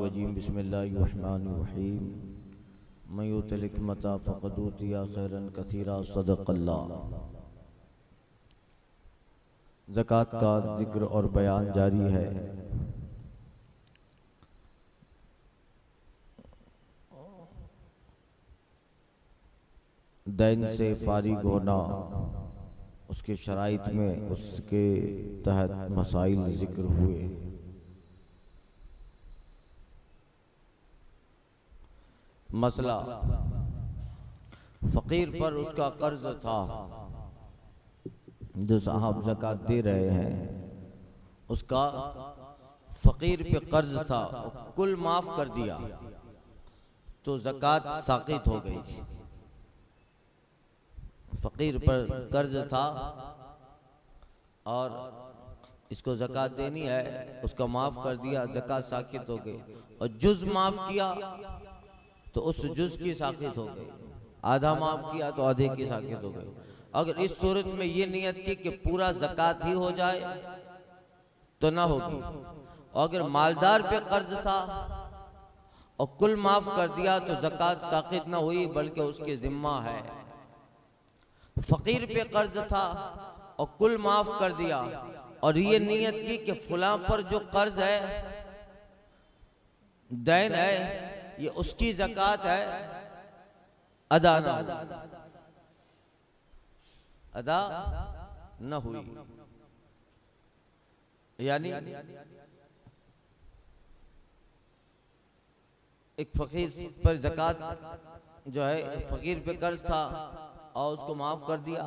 शैतानिर्रजीम बिस्मिल्लाहिर्रहमानिर्रहीम मैं युतिल हिकमता फ़क़द ऊतिया खैरन कसीरा सदक़ल्लाह। ज़कात का जिक्र और बयान जारी है। दैन से फारिग होना, उसके शराइत में उसके तहत मसाइल जिक्र हुए। मसला, फ़कीर पर उसका कर्ज था, जो साहब ज़कात दे रहे हैं उसका फ़कीर पे कर्ज था, कुल माफ कर दिया तो ज़कात साक़ित हो गई। फ़कीर पर कर्ज था और इसको ज़कात देनी है, उसका माफ कर दिया, ज़कात साक़ित हो गई। और जुज़ माफ किया तो उस जुज़ की साक़ित हो गई, आधा माफ किया तो आधे की साक़ित हो गई। अगर इस सूरत में ये नियत की कि पूरा ज़कात ही हो जाए तो ना होगी। अगर मालदार पे कर्ज था और कुल माफ कर दिया तो ज़कात साक़ित ना हुई बल्कि उसके ज़िम्मा है। फ़कीर पे कर्ज था और कुल माफ कर दिया और ये नियत की कि फलां पर जो कर्ज है, दैन है, ये उसकी ज़कात है, अदा ना अदा न हुई। यानी एक फ़कीर पर ज़कात जो है, फ़कीर पे कर्ज था और उसको माफ कर दिया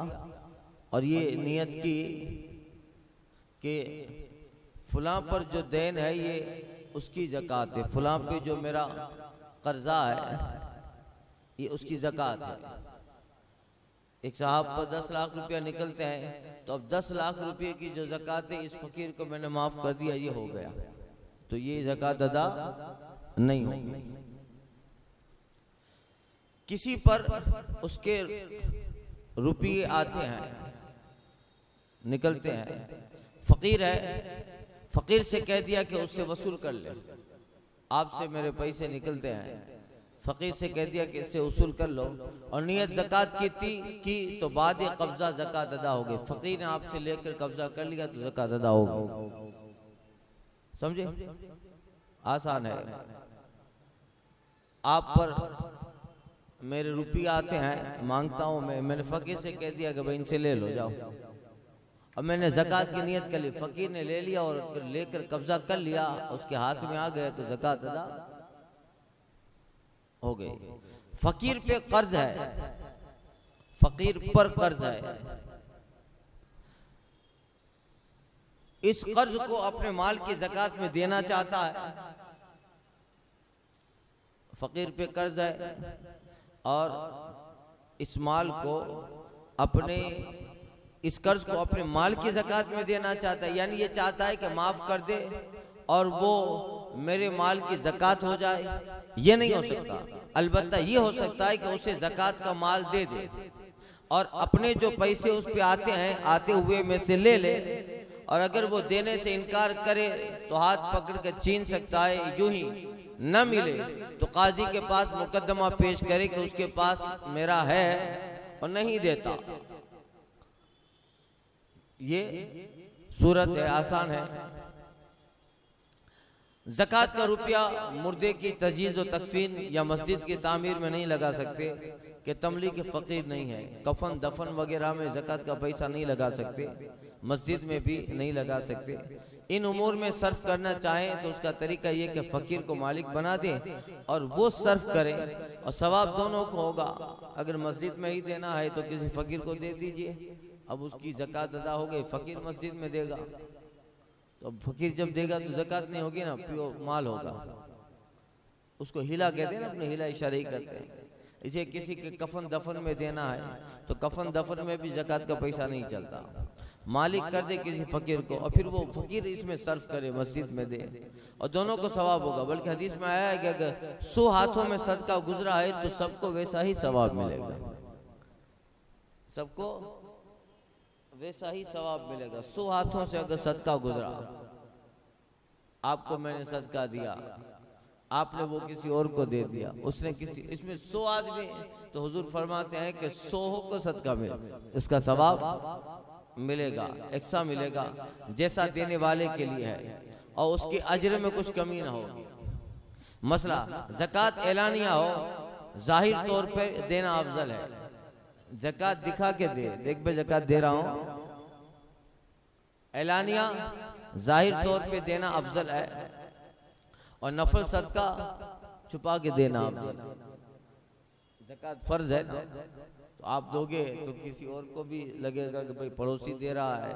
और ये नियत की कि फलां पर जो दैन है ये उसकी ज़कात है, फलां पे जो मेरा कर्जा है ये उसकी ज़कात है। एक साहब पर 10 लाख रुपया निकलते हैं तो अब 10 लाख रुपये की जो ज़कात है इस फ़कीर को मैंने माफ कर दिया, ये हो गया, तो ये ज़कात अदा नहीं होगी। किसी पर उसके रुपये आते हैं, निकलते हैं, फ़कीर है, फ़कीर से कह दिया कि उससे वसूल कर ले, आपसे मेरे पैसे निकलते हैं, फ़कीर से कह दिया कि इससे वसूल कर लो और नियत ज़कात की तो बाद ये कब्ज़ा ज़कात अदा हो गई। फ़कीर ने आपसे लेकर कब्ज़ा कर लिया तो ज़कात अदा हो गई। समझे? आसान है। आप पर मेरे रुपये आते हैं, मांगता हूँ मैंने फ़कीर से कह दिया कि भाई इनसे ले लो, जाओ। अब मैंने ज़कात की नियत कर ली, फ़कीर ने ले लिया और लेकर कब्ज़ा कर लिया, उसके हाथ में आ गया तो ज़कात अदा हो गई। फ़कीर पे कर्ज है, फ़कीर पर कर्ज है, इस कर्ज को अपने माल की ज़कात में देना चाहता है। फ़कीर पे कर्ज है और इस माल को अपने इस कर्ज को अपने माल की ज़कात में देना चाहता है, यानी ये चाहता है कि माफ कर दे और वो मेरे माल की ज़कात हो जाए। ये नहीं हो सकता, अलबत्ता ये हो सकता है कि उसे ज़कात का माल दे दे और अपने जो पैसे उस पे आते हैं, आते हुए में से ले ले, और अगर वो देने से इनकार करे तो हाथ पकड़ कर छीन सकता है। यूं ही न मिले तो काजी के पास मुकदमा पेश करे कि उसके पास मेरा है और नहीं देता। ये सूरत है, आसान है। ज़कात का रुपया मुर्दे की तजीज़ और तकफीन या मस्जिद की तामीर में नहीं लगा सकते कि तमली के फ़कीर नहीं है। कफन दफन वगैरह में ज़कात का पैसा नहीं लगा सकते, मस्जिद में भी नहीं लगा सकते। इन उमूर में सर्फ करना चाहें तो उसका तरीका ये कि फ़कीर को मालिक बना दे और वो सर्फ करे और सवाब दोनों को होगा। अगर मस्जिद में ही देना है तो किसी फ़कीर को दे दीजिए, अब उसकी ज़कात अदा हो गई। फ़कीर मस्जिद में देगा तो फ़कीर जब देगा तो ज़कात नहीं होगी ना, प्योर माल होगा। उसको हिला कहते हैं ना, अपने हिला इशारे ही करते हैं। इसे किसी के कफन दफन में देना है तो कफन दफन में भी ज़कात का पैसा नहीं चलता। मालिक कर दे किसी फ़कीर को और फिर वो फ़कीर इसमें सर्फ करे, मस्जिद में दे और दोनों को सवाब होगा। बल्कि हदीस में आया है कि अगर 100 हाथों में सदका गुजरा है तो सबको वैसा ही सवाब मिलेगा, सबको वैसा ही सवाब मिलेगा। 100 हाथों से अगर सदका गुजरा, आपको मैंने सदका दिया, आपने वो किसी और को दे दिया, उसने किसी, इसमें 100 आदमी, तो हुजूर फरमाते हैं कि 100 को सदका में इसका सवाब मिलेगा, एक्सा मिलेगा, जैसा देने वाले के लिए है, और उसकी अजर में कुछ कमी ना हो। मसला ज़कात एलानिया हो, जाहिर तौर पे देना अफजल है। ज़कात दिखा के दे, देख भाई ज़कात दे रहा हूं, एलानिया जाहिर तौर पे देना अफजल है, और नफल सदका छुपा के देना अफजल। ज़कात फर्ज है ना, तो आप दोगे तो किसी और को भी लगेगा कि भाई पड़ोसी दे रहा है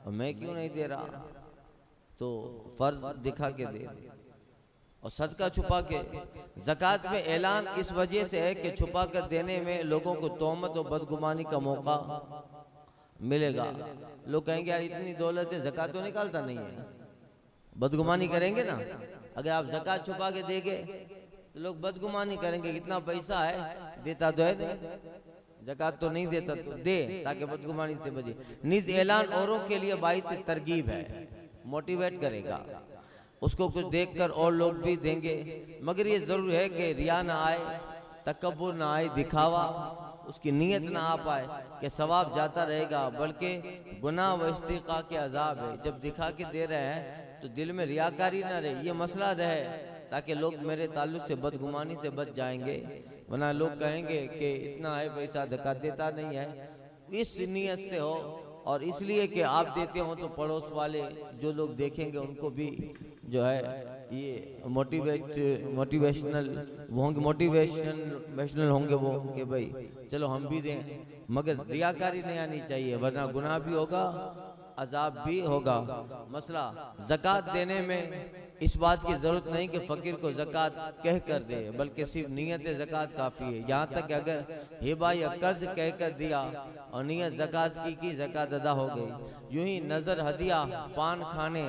और मैं क्यों नहीं दे रहा, तो फर्ज दिखा के दे। और सदका छुपा के, ज़कात में ऐलान इस वजह से है कि छुपा कर देने में लोगों को तोहमत और बदगुमानी का मौका मिलेगा। लोग कहेंगे यार इतनी दौलत है, ज़कात तो निकालता नहीं है, बदगुमानी करेंगे ना। अगर आप ज़कात छुपा के देंगे तो लोग बदगुमानी करेंगे, इतना पैसा है देता तो है नहीं, ज़कात तो नहीं देता, तो दे ताकि बदगुमानी से बचे। निज ऐलान औरों के लिए बाइस तरगीब है, मोटिवेट करेगा, उसको कुछ देखकर और लोग भी देंगे। मगर ये जरूर है कि रिया ना आए, तकब्बुर ना आए, दिखावा उसकी नीयत ना आ पाए कि सवाब जाता रहेगा, बल्कि गुनाह व इस्तिक़ा के अजाब है। जब दिखा के दे रहे हैं तो दिल में रियाकारी ना रहे, ये मसला रहे, ताकि लोग मेरे ताल्लुक से बदगुमानी से बच जाएंगे। वरना लोग कहेंगे कि इतना है पैसा, ज़कात देता नहीं है। इस नीयत से हो, और इसलिए कि आप देते हो तो पड़ोस वाले जो लोग देखेंगे उनको भी जो है ये मोटिवेशनल होंगे वो कि भाई चलो हम भी दें। मगर रियाकारी नहीं आनी चाहिए, वरना गुनाह भी होगा, अजाब भी होगा। मसला ज़कात देने में इस बात की जरूरत नहीं कि फकीर को ज़कात कह कर दे, बल्कि सिर्फ नीयत ज़कात काफ़ी है। यहाँ तक कि अगर हिबा या कर्ज कह कर दिया और नीयत ज़कात की ज़कात अदा हो गई। यूं ही नजर, हदिया, पान खाने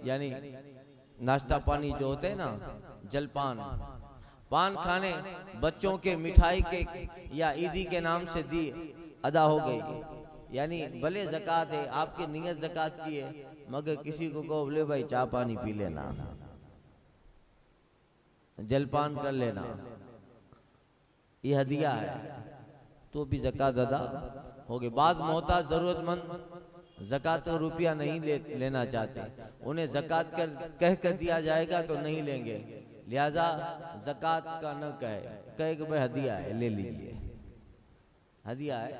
यानी नाश्ता पानी जो होते हैं ना, जलपान, पान खाने, बच्चों के मिठाई के या ईदी के नाम से दी अदा हो गई। यानी भले ज़कात है, आपकी नीयत ज़कात की है, मगर किसी को कहो बोले भाई चाय पानी पी लेना, जलपान कर लेना, ये हदिया है, तो भी ज़कात अदा हो गई। बाज़ मोहताज ज़रूरतमंद ज़कात का रुपया नहीं लेना चाहते, उन्हें ज़कात कह कर दिया जाएगा तो नहीं लेंगे, लिहाजा ज़कात का न कहे कि भाई हदिया है ले लीजिए, हदिया है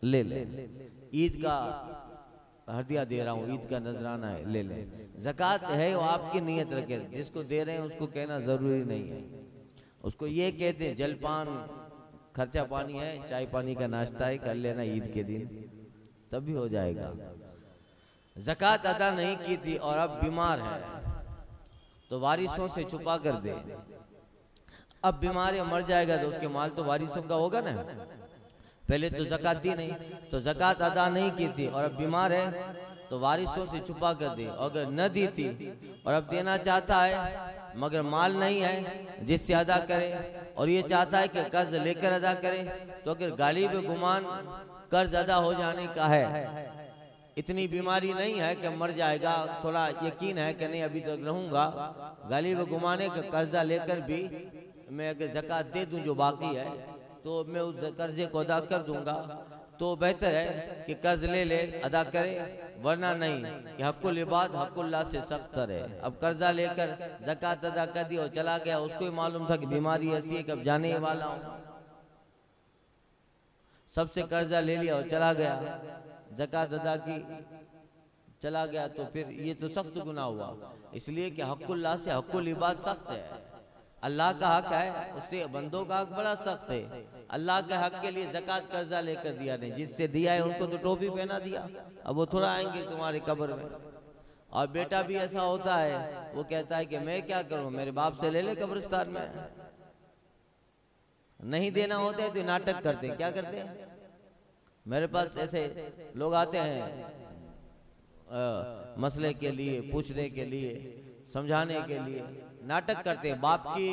ले ले, ईद का हदिया दे रहा हूँ, ईद का नजराना है ले ले। ज़कात है वो आपकी नीयत रखे, जिसको दे रहे हैं उसको कहना जरूरी नहीं है, उसको ये कहते हैं जलपान, खर्चा पानी है, चाय पानी का नाश्ता है, कर लेना ईद के दिन, तभी हो जाएगा। ज़कात अदा नहीं की थी और अब बीमार है तो वारिसों से छुपा कर दे। अब बीमार है, मर जाएगा तो उसके माल तो वारिसों का होगा ना। पहले तो ज़कात दी नहीं, तो ज़कात अदा नहीं की थी और अब बीमार है तो वारिसों से छुपा कर दे। अगर न दी थी और अब देना चाहता है मगर माल नहीं है जिससे अदा करे, और ये चाहता है कि कर्ज लेकर अदा करे, तो अगर गालिब गुमान कर्ज अदा हो जाने का है, इतनी बीमारी नहीं है कि मर जाएगा, थोड़ा यकीन है कि नहीं अभी तक रहूंगा, गालिब गुमाने का कर्जा लेकर भी मैं अगर ज़कात दे दूं जो बाकी है तो मैं उस कर्जे को अदा कर दूंगा, तो बेहतर है कि कर्ज ले ले अदा करे, वरना नहीं कि हक़ुल इबाद हक़ुल्लाह से सख्त है। अब कर्जा लेकर ज़कात अदा कर दी और चला गया, उसको ही मालूम था कि बीमारी ऐसी है कि अब जाने ही वाला हूँ, सबसे कर्जा ले लिया और चला गया, ज़कात अदा की चला गया, तो फिर ये तो सख्त गुनाह हुआ। इसलिए कि हक़ुल्लाह से हक़ुल इबाद सख्त है, अल्लाह का हक है, उससे बंदों का हक बड़ा सख्त है। अल्लाह के हक के लिए ज़कात कर्जा लेकर दिया नहीं, जिससे दिया है उनको तो टोपी पहना दिया, अब वो थोड़ा आएंगे तुम्हारे कब्र में। और बेटा भी ऐसा होता है, वो कहता है कि मैं क्या करूं, मेरे बाप से ले ले कब्रिस्तान में, नहीं देना होता है तो नाटक करते हैं। क्या करते हैं, मेरे पास ऐसे लोग आते हैं मसले के लिए, पूछने के लिए, समझाने के लिए, नाटक करते हैं। बाप की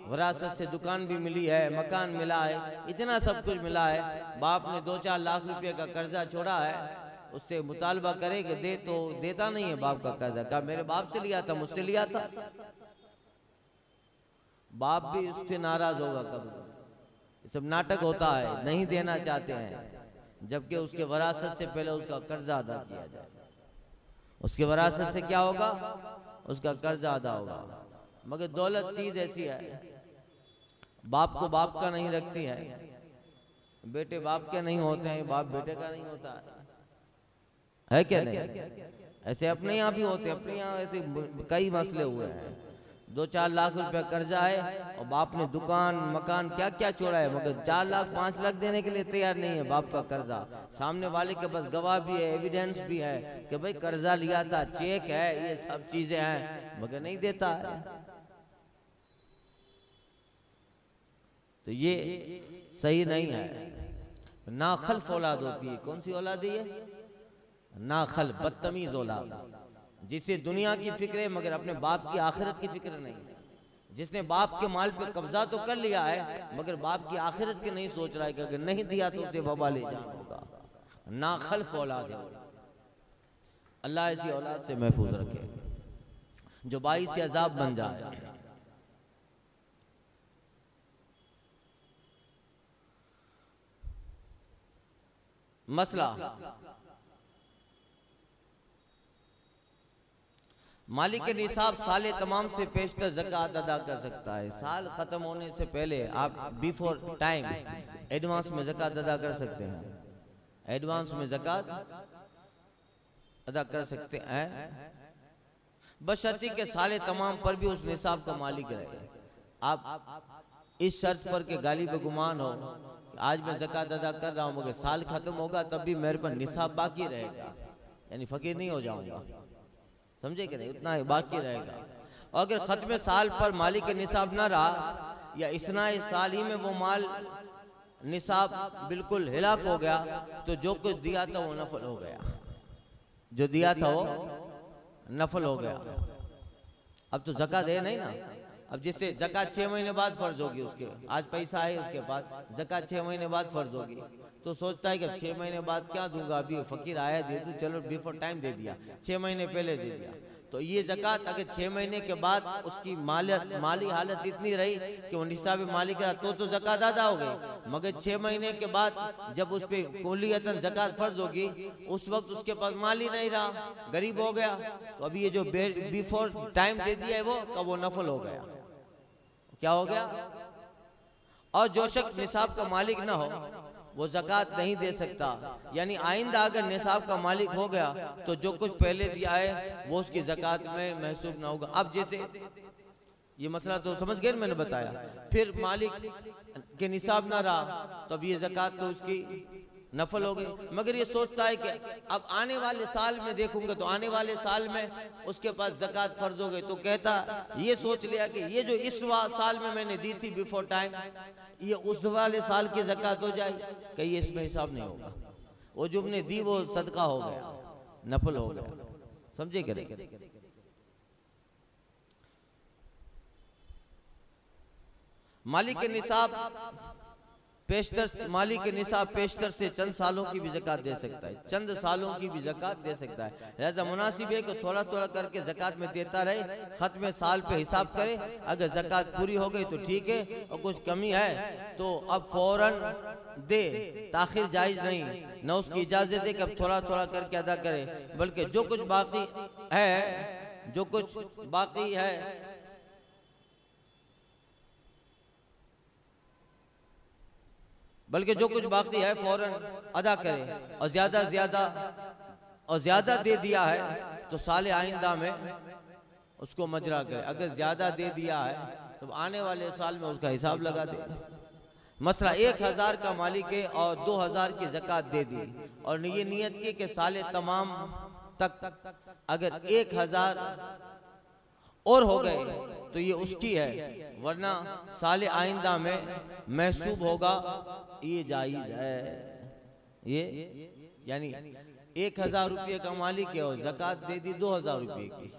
विरासत से दुकान भी मिली है, मकान मिला है, इतना सब कुछ मिला है, बाप ने 2-4 लाख रुपए का कर्जा छोड़ा है, उससे मुतालबा करे कि दे, तो देता नहीं है बाप का कर्जा। कहा मेरे बाप से लिया था, मुझसे लिया था। बाप भी उससे नाराज होगा कभी। ये सब नाटक होता है, नहीं देना चाहते हैं, जबकि उसके वरासत से पहले उसका कर्जा अदा किया जाए। उसके वरासत से क्या होगा? उसका कर्जा अदा होगा। मगर दौलत चीज ऐसी है, बाप को बाप का नहीं रखती है, बेटे बाप के नहीं होते हैं, बाप बेटे का नहीं होता है क्या? नहीं, ऐसे अपने यहाँ भी होते हैं, अपने यहाँ ऐसे कई मसले हुए हैं। 2-4 लाख रुपया कर्जा है और बाप ने दुकान मकान क्या क्या छोड़ा है, मगर 4 लाख 5 लाख देने के लिए तैयार नहीं है बाप का कर्जा। सामने वाले के पास गवाह भी है, एविडेंस भी है कि भाई कर्जा लिया था, चेक है, ये सब चीजें हैं, मगर नहीं देता है। तो ये सही नहीं है। नाखल्फ औलाद होती है। कौन सी औलाद है ये? नाखल्फ, बदतमीज औलाद, जिसे दुनिया की फिक्र है मगर अपने बाप की आखिरत की फिक्र नहीं है। जिसने बाप के माल पे कब्जा तो कर लिया है मगर बाप की आखिरत की नहीं सोच रहा है कि अगर नहीं दिया तो उसे बवाल जान होगा। नाखल्फ औलाद है। अल्लाह ऐसी औलाद से महफूज रखे जो बाइस से अजाब बन जाए। मसला, मालिक के निसाब साले तमाम से पेशतर ज़कात अदा कर सकता है। साल खत्म होने से पहले आप बिफोर टाइम एडवांस में ज़कात अदा कर सकते हैं। एडवांस में ज़कात अदा कर सकते हैं, बशर्ते के साले तमाम पर भी उस निसाब का मालिक रहे। आप इस शर्त पर के गालिब गुमान हो कि आज मैं ज़कात अदा कर रहा हूँ मगर साल खत्म होगा तब भी मेरे पर निसाब बाकी रहेगा, यानी फकीर नहीं हो जाऊंगा, समझे कि नहीं, उतना ही बाकी रहेगा। और अगर खत्म साल पर मालिक के निसाब ना रहा या इसना साल ही में वो माल निसाब बिल्कुल हिलाक हो गया तो जो कुछ दिया था वो नफल हो गया, जो दिया था वो नफल हो गया। अब तो ज़कात है नहीं ना। अब जिससे ज़कात 6 महीने बाद फर्ज होगी, उसके आज पैसा है उसके पास, ज़कात 6 महीने बाद फर्ज होगी, तो सोचता है कि 6 महीने बाद क्या दूंगा, अभी फकीर आया दे दूं, चलो बिफोर टाइम दे दिया, 6 महीने पहले दे दिया। तो ये ज़कात अगर 6 महीने के बाद उसकी माली हालत इतनी रही कि वो निसाब मालिक रहा तो ज़कात अदा हो गई। मगर 6 महीने के बाद जब उस पर कुल्लियतन ज़कात फर्ज होगी उस वक्त उसके पास माल ही नहीं रहा, गरीब हो गया, तो अभी ये जो बिफोर टाइम दे दिया है वो कब वो नफल हो गया, क्या हो गया। और जो शख्स निसाब का मालिक ना हो वो ज़कात नहीं दे सकता, यानी आइंदा अगर निसाब का मालिक हो गया तो जो कुछ पहले दिया है वो उसकी ज़कात में महसूब ना होगा। अब जैसे ये मसला तो समझ गए मैंने बताया, फिर मालिक के निसाब ना रहा तो अब ये ज़कात तो उसकी नफल हो गई। मगर ये सोचता है कि अब आने वाले साल में देखूंगा तो आने वाले साल में उसके पास ज़कात फर्ज हो गई, तो कहता ये सोच लिया कि ये जो इस साल में मैंने दी थी बिफोर टाइम ये उस वाले साल की ज़कात हो जाए, कहीं इसमें हिसाब नहीं होगा, वो जो हमने दी वो सदका हो गया, नफल हो गया, समझे करें। मालिक के निसाब पेशतर, मालिक के निसाब पेशतर से चंद सालों की भी ज़कात दे सकता है, चंद सालों की भी ज़कात दे सकता है। लिहाजा मुनासिब है कि थोड़ा थोड़ा करके ज़कात में देता रहे, खत्म साल पे हिसाब करे, अगर ज़कात पूरी हो गई तो ठीक है, और कुछ कमी है तो अब फौरन दे, ताखिर जायज़ नहीं, न उसकी इजाज़त है कि अब थोड़ा थोड़ा करके अदा करे, बल्कि जो कुछ बाकी है, जो कुछ बाकी है बल्कि जो कुछ बाकी है फौरन अदा करे, और ज्यादा दे दिया है तो साले आइंदा में उसको मजरा करे। अगर ज्यादा दे दिया है तो आने वाले साल में उसका हिसाब लगा दे। मसला 1000 का मालिक है और 2000 की ज़कात दे दी और ये नियत की कि साले तमाम तक अगर 1000 और हो गए तो ये उसकी है, वरना साले आइंदा में महसूब होगा, ये जायज़ है। ये यानी 1000 रुपये का मालिक है और ज़कात दे दी 2000 रुपये की,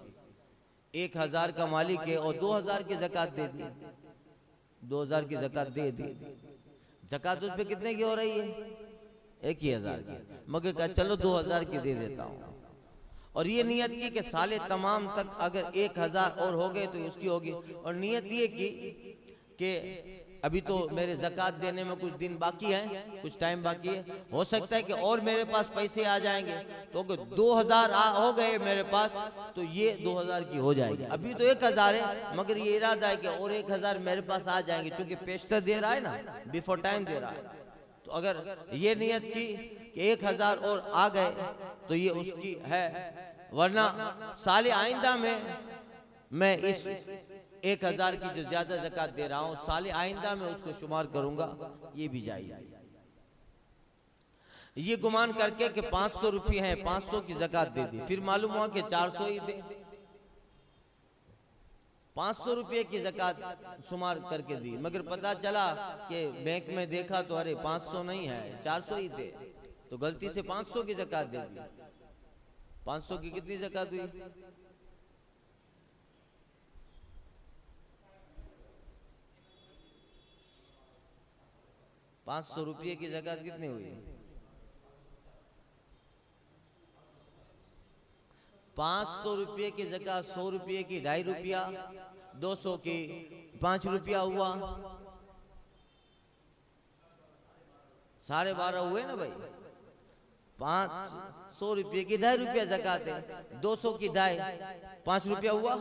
1000 का मालिक है और 2000 की ज़कात दे दी, 2000 की ज़कात दे दी। ज़कात उस पे कितने की हो रही है? 1,000 की, मगर कहा चलो 2,000 की दे देता हूँ। और ये नियत की कि साले तमाम तक अगर 1,000 और हो गए तो उसकी होगी। और नियत ये की कि अभी तो मेरे ज़कात देने में कुछ दिन बाकी है, कुछ टाइम बाकी है, हो सकता है कि और मेरे पास पैसे आ जाएंगे, तो अगर 2,000 हो गए मेरे पास तो ये 2,000 की हो जाएगी। अभी तो 1,000 है, मगर ये इरादा है कि और 1,000 मेरे पास आ जाएंगे, क्योंकि पेशतर दे रहा है ना, बिफोर टाइम दे रहा है। तो अगर ये नियत की कि 1,000 और आ गए तो ये उसकी है, वरना साले आइंदा में मैं इस 1,000 की जो ज्यादा ज़कात दे रहा हूं, साले आइंदा में उसको शुमार करूंगा, ये भी जायज़। ये गुमान करके कि 500 रुपये हैं, 500 की ज़कात दे दी, फिर मालूम हुआ कि 400 ही दे, 500 रुपये की ज़कात शुमार करके दी, मगर पता चला कि बैंक में देखा तो अरे 500 नहीं है, 400 ही थे, तो गलती से 500 की ज़कात दे दी। 500 की कितनी ज़कात हुई? 500 रुपये की ज़कात कितनी हुई? 500 रुपये की ज़कात 100 रुपये की 2.5 रुपया, 200 की 5 रुपया हुआ, 12.5 हुए ना भाई। 500 रुपये की 2.5 रुपया ज़कात है, 200 की 2.5 5 रुपया हुआ,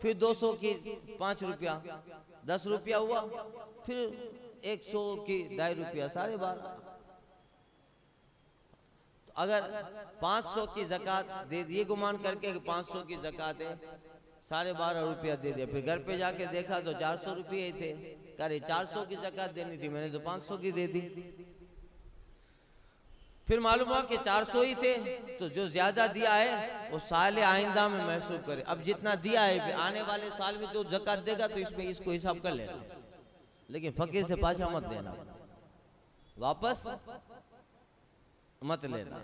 फिर 200 की 5 रुपया 10 रुपया हुआ, फिर 100 की 2.5 रुपया 12.5। तो अगर 500 की ज़कात दे दिए, गुमान करके 500 की ज़कात है, 12.5 रुपया दे दिया, फिर घर पे जाके देखा तो 400 रुपये ही थे, करे 400 की ज़कात देनी थी, मैंने तो 500 की दे दी। फिर मालूम हुआ कि 400 ही थे, तो जो ज्यादा दिया है वो साले आइंदा में महसूब करे। अब जितना दिया है आने वाले साल में तो ज़कात देगा, तो इसमें इसको हिसाब कर लेना, लेकिन फकीर से पाछा मत लेना, वापस मत लेना।